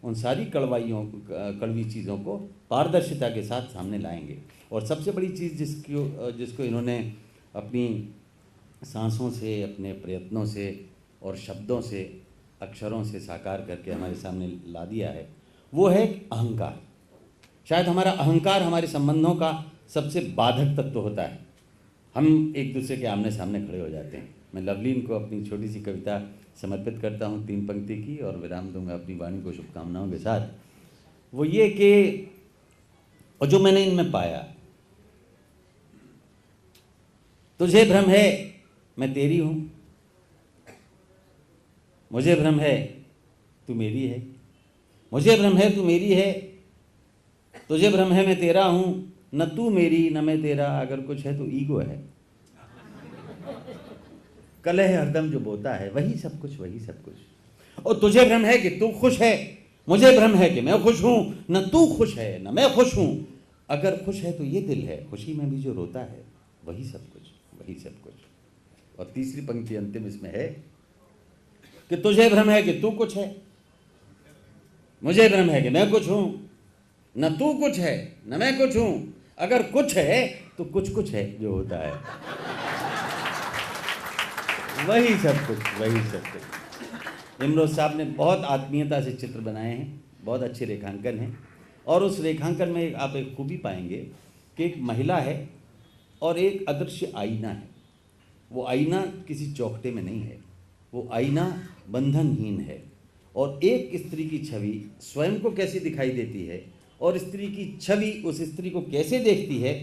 उन सारी कड़वी चीज़ों को पारदर्शिता के साथ सामने लाएंगे। और सबसे बड़ी चीज़ जिसको इन्होंने अपनी सांसों से, अपने प्रयत्नों से और शब्दों से, अक्षरों से साकार करके हमारे सामने ला दिया है, वो है अहंकार। शायद हमारा अहंकार हमारे संबंधों का सबसे बाधक तत्व होता है। हम एक दूसरे के आमने सामने खड़े हो जाते हैं। मैं लवलीन को अपनी छोटी सी कविता समर्पित करता हूँ 3 पंक्ति की, और विराम दूंगा अपनी वाणी को शुभकामनाओं के साथ। वो ये कि, और जो मैंने इनमें पाया, तुझे भ्रम है मैं तेरी हूँ, मुझे भ्रम है तू मेरी है, मुझे भ्रम है तू मेरी है, तुझे भ्रम है मैं तेरा हूँ, न तू मेरी न मैं तेरा, अगर कुछ है तो ईगो है, कलह हरदम जो बोता है, वही सब कुछ, वही सब कुछ। और तुझे भ्रम है कि तू खुश है, मुझे भ्रम है कि मैं खुश हूँ, न तू खुश है न मैं खुश हूँ, अगर खुश है तो ये दिल है, खुशी में भी जो रोता है, वही सब कुछ, वही सब कुछ। और तीसरी पंक्ति अंतिम इसमें है कि तुझे भ्रम है कि तू कुछ है, मुझे भ्रम है कि मैं कुछ हूं, न तू कुछ है न मैं कुछ हूं, अगर कुछ है तो कुछ है जो होता है, वही सब कुछ, वही सब कुछ। इमरोज साहब ने बहुत आत्मीयता से चित्र बनाए हैं, बहुत अच्छे रेखांकन हैं, और उस रेखांकन में आप एक खूबी पाएंगे कि एक महिला है और एक अदृश्य आईना है। वो आईना किसी चौखटे में नहीं है, वो आईना बंधनहीन है, और एक स्त्री की छवि स्वयं को कैसी दिखाई देती है और स्त्री की छवि उस स्त्री को कैसे देखती है,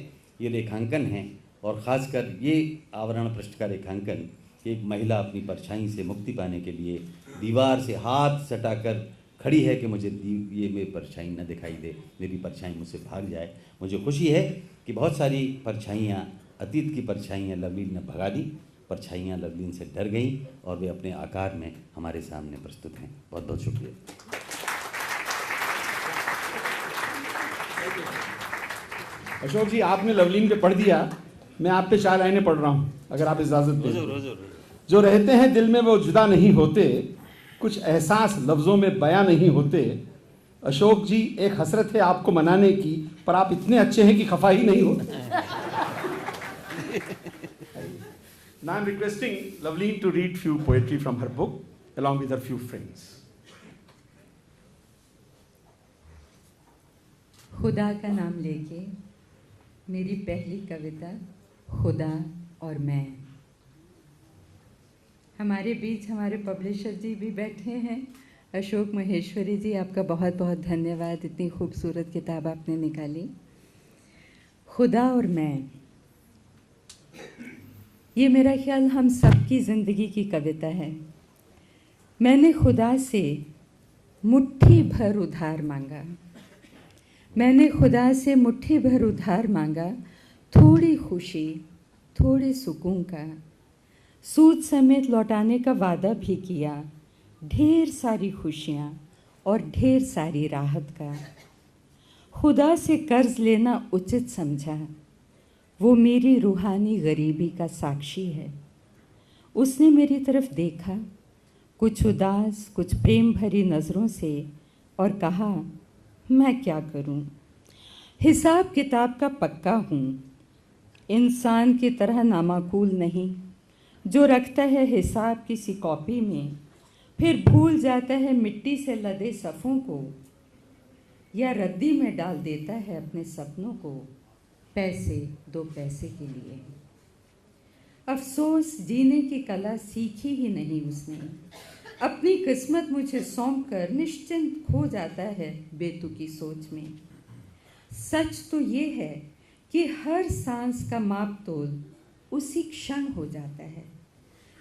ये रेखांकन है। और ख़ासकर ये आवरण पृष्ठ का रेखांकन, एक महिला अपनी परछाई से मुक्ति पाने के लिए दीवार से हाथ सटाकर खड़ी है कि मुझे ये मेरी परछाई न दिखाई दे, मेरी परछाई मुझसे भाग जाए। मुझे खुशी है कि बहुत सारी परछाइयाँ, अतीत की परछाइयाँ लवलीन ने भगा दी, परछाइयाँ लवलीन से डर गईं और वे अपने आकार में हमारे सामने प्रस्तुत हैं। बहुत बहुत शुक्रिया। अशोक जी, आपने लवलीन पे पढ़ दिया, मैं आप पे 4 लाइनें पढ़ रहा हूँ, अगर आप इजाज़त दें। जो रहते हैं दिल में वो जुदा नहीं होते, कुछ एहसास लफ्ज़ों में बयां नहीं होते। अशोक जी, एक हसरत है आपको मनाने की, पर आप इतने अच्छे हैं कि खफा ही नहीं होते। Now I'm requesting Loveleen to read few poetry from her book along with her few friends. खुदा का नाम लेके मेरी पहली कविता, खुदा और मैं। हमारे बीच हमारे पब्लिशर जी भी बैठे हैं, अशोक महेश्वरी जी, आपका बहुत बहुत धन्यवाद, इतनी खूबसूरत किताब आपने निकाली। खुदा और मैं, ये मेरा ख्याल हम सबकी ज़िंदगी की कविता है। मैंने खुदा से मुट्ठी भर उधार मांगा, मैंने खुदा से मुट्ठी भर उधार मांगा, थोड़ी खुशी थोड़े सुकून का, सूद समेत लौटाने का वादा भी किया, ढेर सारी खुशियाँ और ढेर सारी राहत का। खुदा से कर्ज लेना उचित समझा, वो मेरी रूहानी गरीबी का साक्षी है। उसने मेरी तरफ देखा, कुछ उदास कुछ प्रेम भरी नज़रों से, और कहा, मैं क्या करूं, हिसाब किताब का पक्का हूं, इंसान की तरह नामाकूल नहीं, जो रखता है हिसाब किसी कॉपी में, फिर भूल जाता है मिट्टी से लदे सफ़ों को, या रद्दी में डाल देता है अपने सपनों को, पैसे 2 पैसे के लिए। अफसोस, जीने की कला सीखी ही नहीं उसने, अपनी किस्मत मुझे सौंप कर निश्चिंत खो जाता है बेतुकी सोच में। सच तो ये है कि हर सांस का माप तोल उसी क्षण हो जाता है,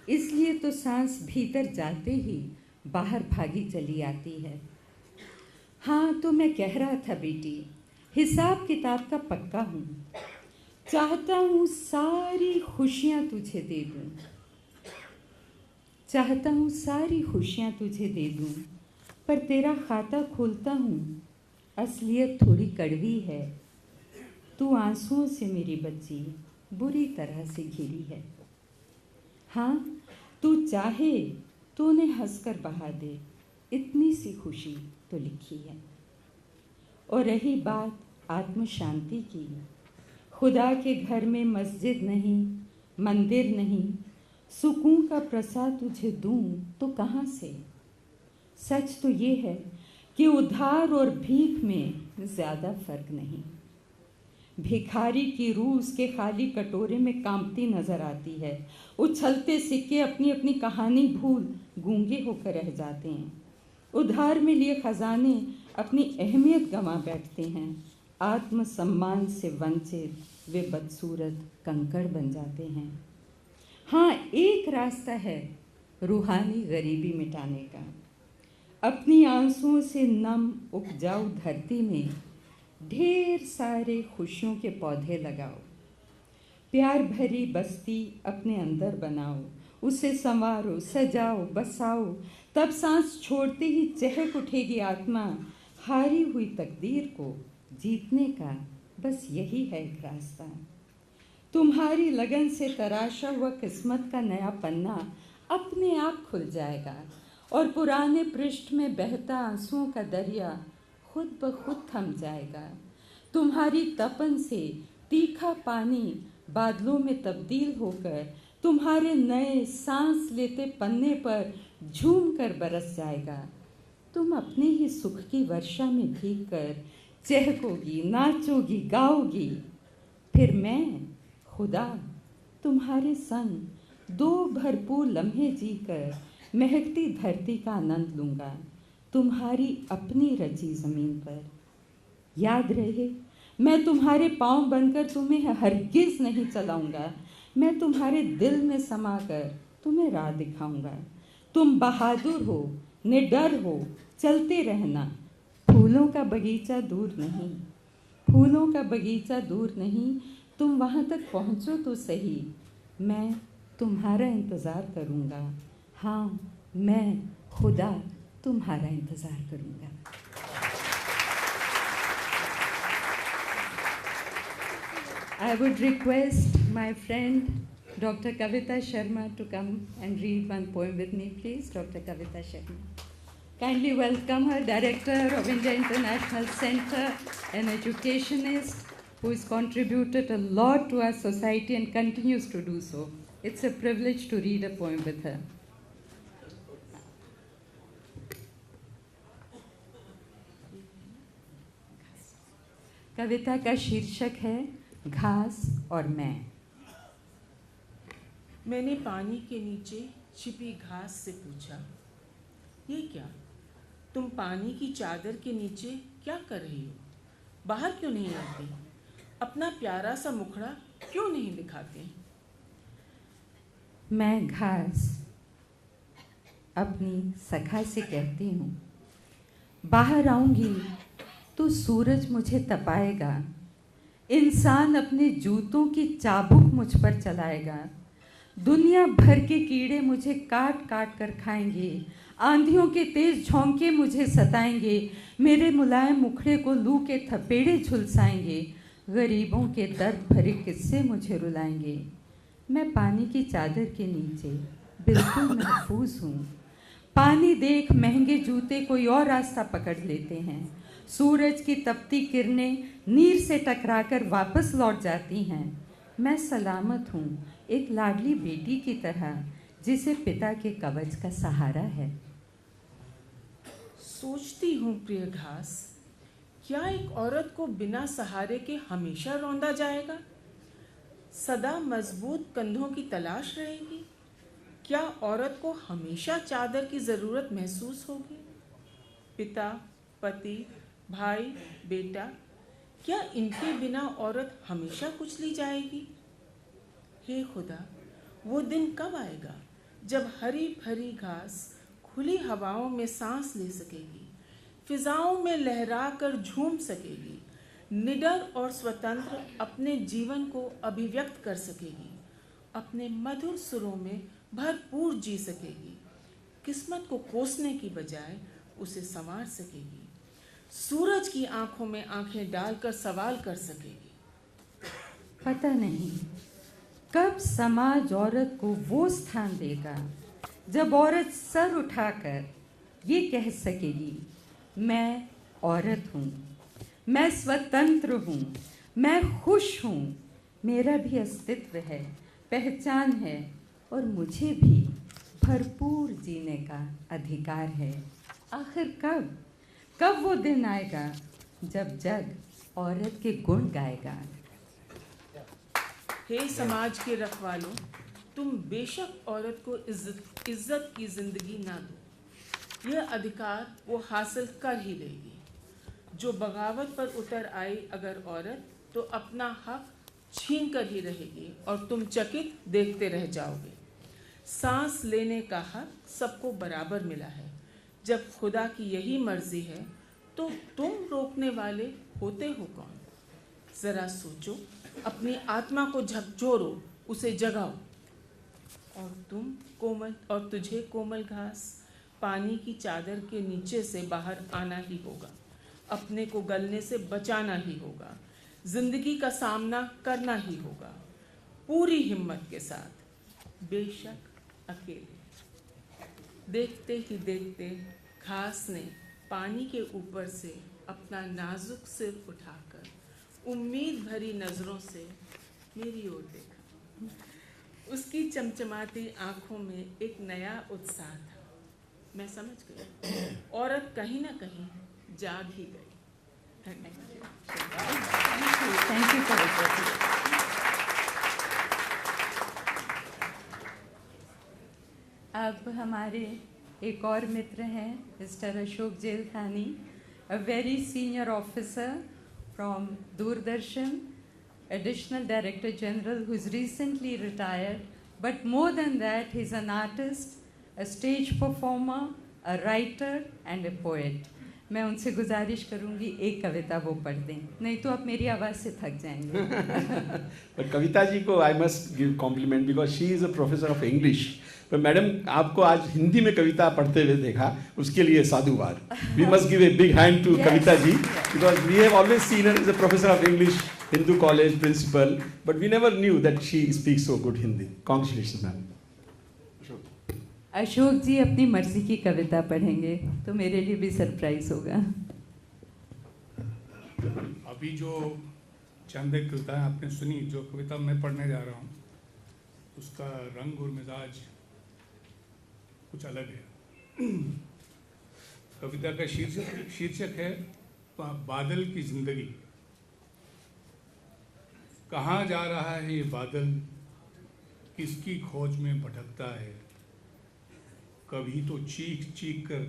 इसलिए तो सांस भीतर जाते ही बाहर भागी चली आती है। हाँ, तो मैं कह रहा था बेटी, हिसाब किताब का पक्का हूँ, चाहता हूँ सारी खुशियाँ तुझे दे दूँ, चाहता हूँ सारी खुशियाँ तुझे दे दूँ, पर तेरा खाता खोलता हूँ, असलियत थोड़ी कड़वी है, तू आंसुओं से मेरी बच्ची बुरी तरह से घिरी है। हाँ, तू चाहे तो उन्हें हंसकर बहा दे, इतनी सी खुशी तो लिखी है। और रही बात आत्म शांति की, खुदा के घर में मस्जिद नहीं, मंदिर नहीं, सुकून का प्रसाद तुझे दूं तो कहाँ से। सच तो ये है कि उधार और भीख में ज़्यादा फर्क नहीं। भिखारी की रूह उसके खाली कटोरे में कांपती नजर आती है। उछलते सिक्के अपनी अपनी कहानी भूल गूंगे होकर रह जाते हैं। उधार में लिए खजाने अपनी अहमियत गंवा बैठते हैं। आत्मसम्मान से वंचित वे बदसूरत कंकड़ बन जाते हैं। हाँ, एक रास्ता है रूहानी गरीबी मिटाने का। अपनी आंसुओं से नम उपजाऊ धरती में ढेर सारे खुशियों के पौधे लगाओ। प्यार भरी बस्ती अपने अंदर बनाओ, उसे संवारो, सजाओ, बसाओ। तब सांस छोड़ते ही चहक उठेगी आत्मा। हारी हुई तकदीर को जीतने का बस यही है एक रास्ता। तुम्हारी लगन से तराशा हुआ किस्मत का नया पन्ना अपने आप खुल जाएगा और पुराने पृष्ठ में बहता आंसुओं का दरिया खुद ब खुद थम जाएगा। तुम्हारी तपन से तीखा पानी बादलों में तब्दील होकर तुम्हारे नए सांस लेते पन्ने पर झूम कर बरस जाएगा। तुम अपने ही सुख की वर्षा में भीग कर चहकोगी, नाचोगी, गाओगी। फिर मैं खुदा तुम्हारे संग दो भरपूर लम्हे जीकर महकती धरती का आनंद लूँगा, तुम्हारी अपनी रची ज़मीन पर। याद रहे, मैं तुम्हारे पाँव बनकर तुम्हें हरगिज़ नहीं चलाऊँगा। मैं तुम्हारे दिल में समाकर तुम्हें राह दिखाऊँगा। तुम बहादुर हो, निडर हो, चलते रहना। फूलों का बगीचा दूर नहीं, फूलों का बगीचा दूर नहीं। तुम वहाँ तक पहुँचो तो सही, मैं तुम्हारा इंतज़ार करूँगा। हाँ, मैं खुदा तुम्हारा इंतज़ार करूँगा। I would request my friend Dr. Kavita Sharma to come and read one poem with me, please. Dr. Kavita Sharma. Kindly welcome her, Director of India International Center, an educationist who has contributed a lot to our society and continues to do so. It's a privilege to read a poem with her. कविता का शीर्षक है घास और मैं। मैंने पानी के नीचे छिपी घास से पूछा, ये क्या, तुम पानी की चादर के नीचे क्या कर रही हो? बाहर क्यों नहीं आती? अपना प्यारा सा मुखड़ा क्यों नहीं दिखाती? मैं घास अपनी सखा से कहती हूँ, बाहर आऊँगी तो सूरज मुझे तपाएगा। इंसान अपने जूतों की चाबुक मुझ पर चलाएगा। दुनिया भर के कीड़े मुझे काट काट कर खाएंगे। आंधियों के तेज झोंके मुझे सताएंगे। मेरे मुलायम मुखड़े को लू के थपेड़े झुलसाएंगे। गरीबों के दर्द भरे किस्से मुझे रुलाएंगे। मैं पानी की चादर के नीचे बिल्कुल महफूज हूँ। पानी देख महंगे जूते कोई और रास्ता पकड़ लेते हैं। सूरज की तपती किरणें नीर से टकराकर वापस लौट जाती हैं। मैं सलामत हूँ, एक लाडली बेटी की तरह जिसे पिता के कवच का सहारा है। सोचती हूँ प्रिय घास, क्या एक औरत को बिना सहारे के हमेशा रौंदा जाएगा? सदा मजबूत कंधों की तलाश रहेगी? क्या औरत को हमेशा चादर की ज़रूरत महसूस होगी? पिता, पति, भाई, बेटा, क्या इनके बिना औरत हमेशा कुचली जाएगी? हे खुदा, वो दिन कब आएगा जब हरी भरी घास खुली हवाओं में सांस ले सकेगी, फिजाओं में लहरा कर झूम सकेगी, निडर और स्वतंत्र अपने जीवन को अभिव्यक्त कर सकेगी, अपने मधुर सुरों में भरपूर जी सकेगी, किस्मत को कोसने की बजाय उसे संवार सकेगी, सूरज की आंखों में आंखें डालकर सवाल कर सकेगी। पता नहीं कब समाज औरत को वो स्थान देगा जब औरत सर उठाकर ये कह सकेगी, मैं औरत हूँ, मैं स्वतंत्र हूँ, मैं खुश हूँ, मेरा भी अस्तित्व है, पहचान है और मुझे भी भरपूर जीने का अधिकार है। आखिर कब वो दिन आएगा जब जग औरत के गुण गाएगा। हे समाज के रखवालों, तुम बेशक औरत को इज्जत की जिंदगी ना दो, यह अधिकार वो हासिल कर ही लेगी। जो बगावत पर उतर आई अगर औरत, तो अपना हक छीन कर ही रहेगी और तुम चकित देखते रह जाओगे। सांस लेने का हक सबको बराबर मिला है। जब खुदा की यही मर्जी है तो तुम रोकने वाले होते हो कौन? जरा सोचो, अपनी आत्मा को झकझोरो, उसे जगाओ। और तुझे कोमल घास, पानी की चादर के नीचे से बाहर आना ही होगा, अपने को गलने से बचाना ही होगा, जिंदगी का सामना करना ही होगा, पूरी हिम्मत के साथ, बेशक अकेले। देखते ही देखते घास ने पानी के ऊपर से अपना नाजुक सिर उठाकर उम्मीद भरी नजरों से मेरी ओर देखा। उसकी चमचमाती आंखों में एक नया उत्साह था। मैं समझ गई, औरत कहीं ना कहीं जाग ही गई। थैंक यू अब हमारे एक और मित्र हैं, mister Ashok Jelkhani, a very senior officer from Doordarshan, additional director general who's recently retired, but more than that, he's an artist, a stage performer, a writer and a poet. मैं उनसे गुजारिश करूंगी एक कविता वो पढ़ दें, नहीं तो आप मेरी आवाज़ से थक जाएंगे। पर कविता जी को I must give complement because she is a professor of English. पर मैडम आपको आज हिंदी में कविता पढ़ते हुए देखा, उसके लिए साधुवाद। We must give a big hand to Kavita ji because we have always seen her as a professor of English, Hindu College principal, but we never knew that she speaks so good Hindi. Congratulations ma'am. Ashok ji अपनी मर्जी की कविता पढ़ेंगे तो मेरे लिए भी surprise होगा। अभी जो चंद एक कविताएं आपने सुनी, जो कविता मैं पढ़ने जा रहा हूँ उसका रंग और मिजाज कुछ अलग है। कविता का शीर्षक है बादल की जिंदगी। कहाँ जा रहा है ये बादल, किसकी खोज में भटकता है। कभी तो चीख चीख कर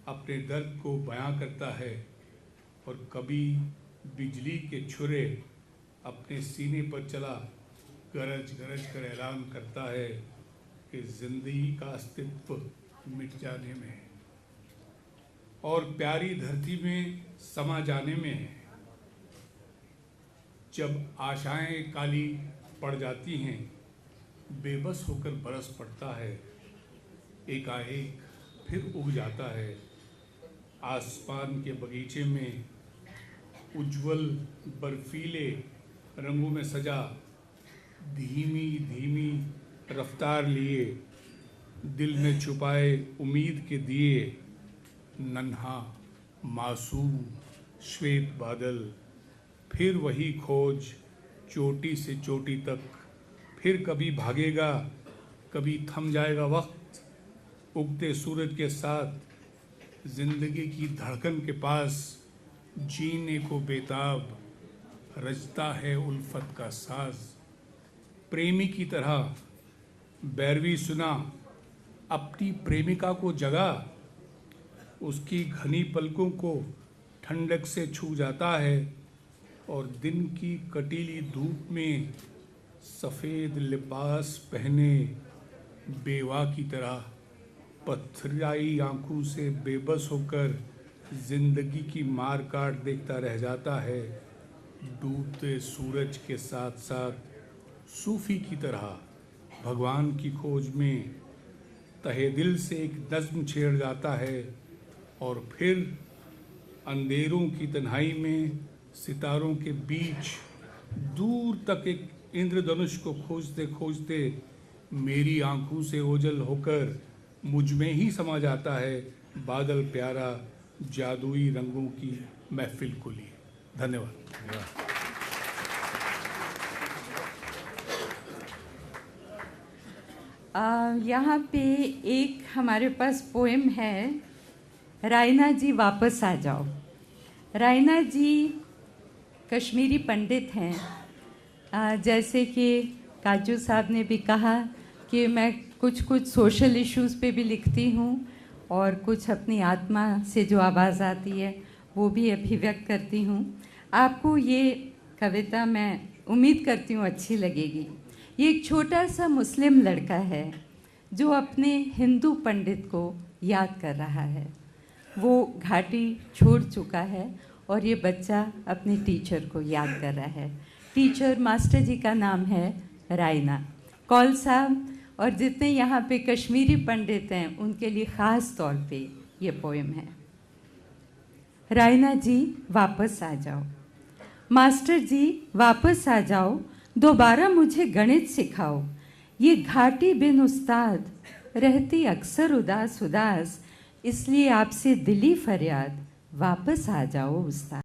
अपने दर्द को बयां करता है और कभी बिजली के छुरे अपने सीने पर चला गरज गरज कर ऐलान करता है कि जिंदगी का अस्तित्व मिट जाने में है और प्यारी धरती में समा जाने में है। जब आशाएं काली पड़ जाती हैं, बेबस होकर बरस पड़ता है, एकाएक फिर उग जाता है। आसमान के बगीचे में उज्जवल बर्फीले रंगों में सजा धीमी धीमी रफ्तार लिए, दिल में छुपाए उम्मीद के दिए, नन्हा मासूम श्वेत बादल, फिर वही खोज चोटी से चोटी तक, फिर कभी भागेगा कभी थम जाएगा वक्त। उगते सूरज के साथ जिंदगी की धड़कन के पास जीने को बेताब रचता है उल्फत का साज। प्रेमी की तरह बैरवी सुना अपनी प्रेमिका को जगा, उसकी घनी पलकों को ठंडक से छू जाता है और दिन की कटीली धूप में सफ़ेद लिबास पहने बेवा की तरह पथराई आंखों से बेबस होकर जिंदगी की मार काट देखता रह जाता है। डूबते सूरज के साथ साथ सूफी की तरह भगवान की खोज में तहे दिल से एक नज़्म छेड़ जाता है और फिर अंधेरों की तन्हाई में सितारों के बीच दूर तक एक इंद्रधनुष को खोजते खोजते मेरी आंखों से ओझल होकर मुझ में ही समा जाता है। बादल प्यारा जादुई रंगों की महफिल खुली। धन्यवाद। यहाँ पे एक हमारे पास पोएम है, रायना जी वापस आ जाओ। रायना जी कश्मीरी पंडित हैं। जैसे कि काजू साहब ने भी कहा कि मैं कुछ सोशल इश्यूज़ पे भी लिखती हूँ और कुछ अपनी आत्मा से जो आवाज़ आती है वो भी अभिव्यक्त करती हूँ। आपको ये कविता मैं उम्मीद करती हूँ अच्छी लगेगी। ये एक छोटा सा मुस्लिम लड़का है जो अपने हिंदू पंडित को याद कर रहा है। वो घाटी छोड़ चुका है और ये बच्चा अपने टीचर को याद कर रहा है। टीचर मास्टर जी का नाम है रायना। कौल साहब और जितने यहाँ पे कश्मीरी पंडित हैं उनके लिए ख़ास तौर पे ये पोएम है। रायना जी वापस आ जाओ। मास्टर जी वापस आ जाओ, दोबारा मुझे गणित सिखाओ। ये घाटी बिन उस्ताद रहती अक्सर उदास उदास, इसलिए आपसे दिली फरियाद, वापस आ जाओ उस्ताद।